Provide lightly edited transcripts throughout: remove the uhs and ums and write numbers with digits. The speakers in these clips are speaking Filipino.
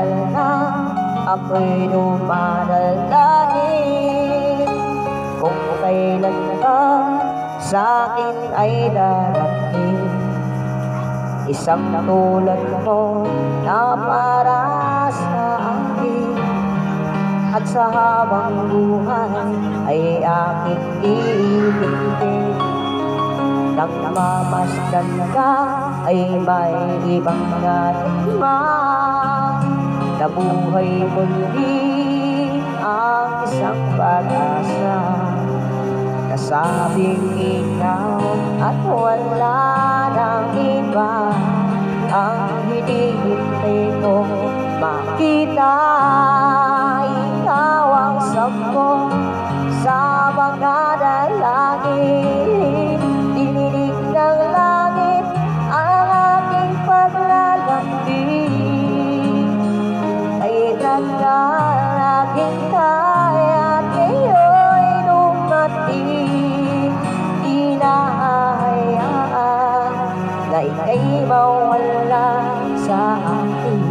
matagal na ako'y dumadalangin kung kailan ka sa'kin ay darating. Isang tulad mo na para sa akin, at sa habang buhay ay aking iibigin. Nang namamasdan ka ay may ibang natikma, na buhay muli ang isang pag-asa. Nasabing ikaw at wala nang iba ang hinihintay ko makita. Ikaw ang sampung sa mga dalangin, dinidig ng langit ang aking paglalambing. Ay naglalaging kaya at ngayon dumating, di nahahayaan na ika'y mawala sa akin.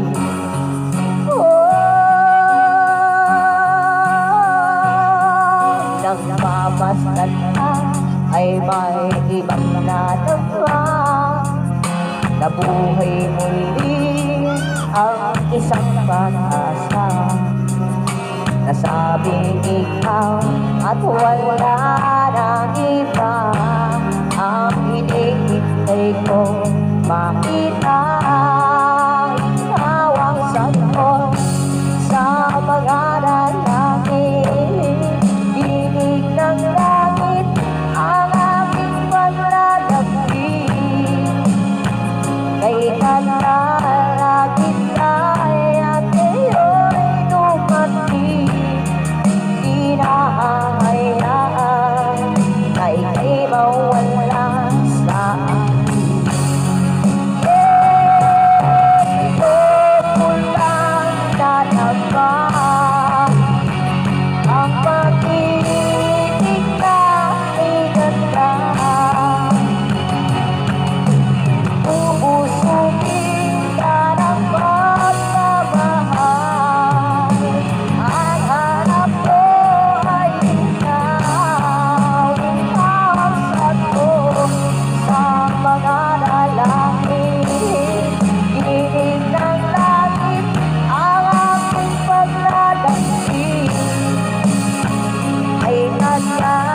Nang namamasdan ka ay may ibang nadama, na buhay muli ang isang pag-asa. Nasabing ikaw at wala nang iba ang hinihintay ko makita. Ikaw ang sagot sa mga dalangin, dinig ng langit ang aking paglalambing. Kay kalalagit ay at ngayon dumating, di nahahayaan na ika'y mawala sa akin. Ang pag-ibig na iganda, uusugin ka ng pagmamahal. Ang hanap ko ay ikaw, ikaw ang sagot sa mga dalangin, dinig ng langit ang aking paglalambing. Ay nasa